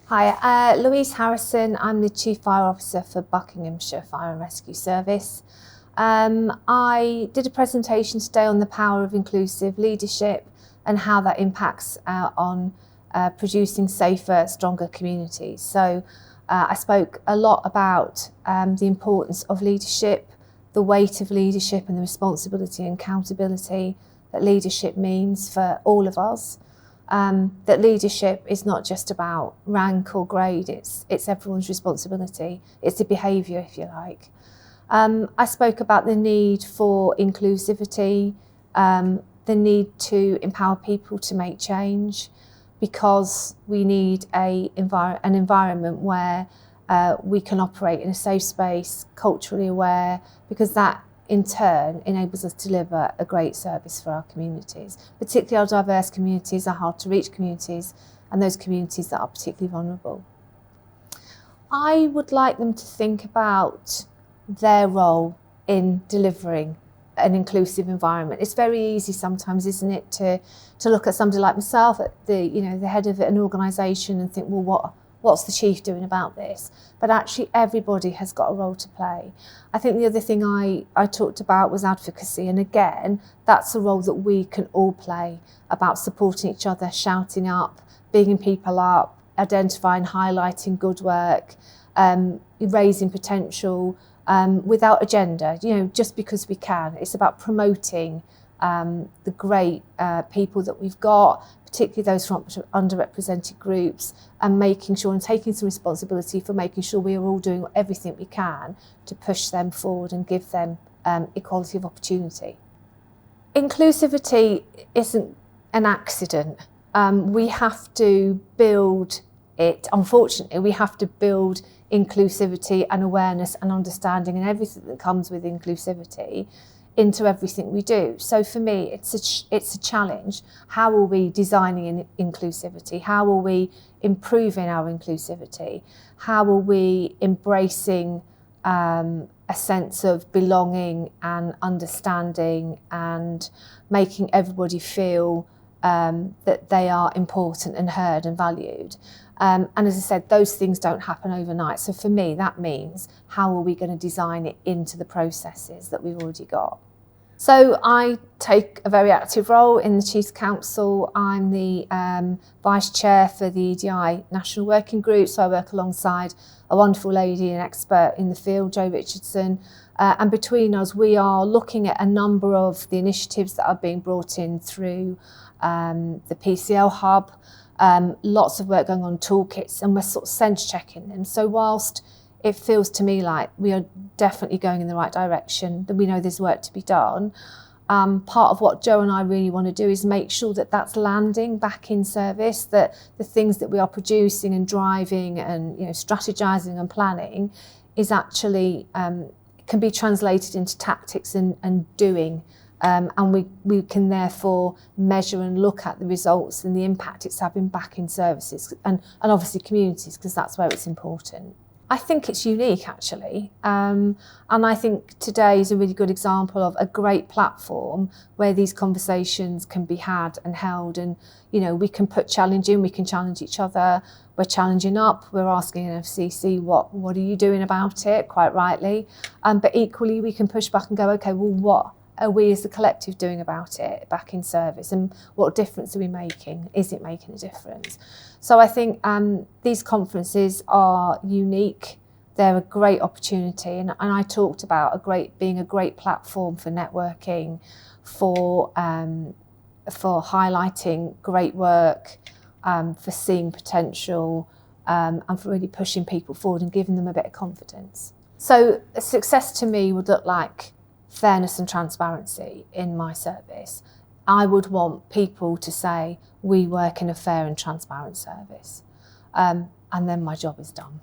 Hi, Louisa Harrison. I'm the Chief Fire Officer for Buckinghamshire Fire and Rescue Service. I did a presentation today on the power of inclusive leadership and how that impacts on producing safer, stronger communities. So I spoke a lot about the importance of leadership, the weight of leadership and the responsibility and accountability that leadership means for all of us. That leadership is not just about rank or grade, it's everyone's responsibility. It's a behaviour, if you like. I spoke about the need for inclusivity, the need to empower people to make change, because we need an environment where we can operate in a safe space, culturally aware, because that in turn enables us to deliver a great service for our communities, particularly our diverse communities, our hard to reach communities, and those communities that are particularly vulnerable. I would like them to think about their role in delivering an inclusive environment. It's very easy sometimes, isn't it, to look at somebody like myself, at the head of an organisation, and think, well, what's the chief doing about this? But actually everybody has got a role to play. I think the other thing I talked about was advocacy, and again, that's a role that we can all play, about supporting each other, shouting up, bigging people up, identifying, highlighting good work, raising potential, without agenda, just because we can. It's about promoting the great people that we've got, particularly those from underrepresented groups, and making sure and taking some responsibility for making sure we are all doing everything we can to push them forward and give them equality of opportunity. Inclusivity isn't an accident. We have to build it. Unfortunately, we have to build inclusivity and awareness and understanding and everything that comes with inclusivity into everything we do. So for me, it's a challenge. How are we designing inclusivity? How are we improving our inclusivity? How are we embracing a sense of belonging and understanding and making everybody feel that they are important and heard and valued? And as I said, those things don't happen overnight. So for me, that means how are we going to design it into the processes that we've already got? So I take a very active role in the Chiefs Council. I'm the Vice Chair for the EDI National Working Group, so I work alongside a wonderful lady, an expert in the field, Jo Richardson. And between us, we are looking at a number of the initiatives that are being brought in through the PCL Hub. Lots of work going on toolkits, and we're sort of sense checking them. So whilst it feels to me like we are definitely going in the right direction, that we know there's work to be done, part of what Jo and I really want to do is make sure that that's landing back in service, that the things that we are producing and driving and strategizing and planning is actually can be translated into tactics and doing. And we can therefore measure and look at the results and the impact it's having back in services and obviously communities, because that's where it's important. I think it's unique, actually, and I think today is a really good example of a great platform where these conversations can be had and held, and we can put challenge in, we can challenge each other, we're challenging up, we're asking NFCC what are you doing about it, quite rightly, but equally we can push back and go, okay, well, what are we as a collective doing about it back in service, and what difference are we making? Is it making a difference? So I think these conferences are unique. They're a great opportunity, and I talked about being a great platform for networking, for highlighting great work, for seeing potential, and for really pushing people forward and giving them a bit of confidence. So a success to me would look like fairness and transparency in my service. I would want people to say, we work in a fair and transparent service, and then my job is done.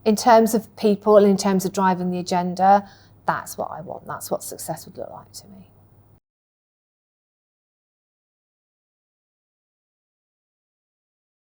In terms of people, in terms of driving the agenda, that's what I want. That's what success would look like to me.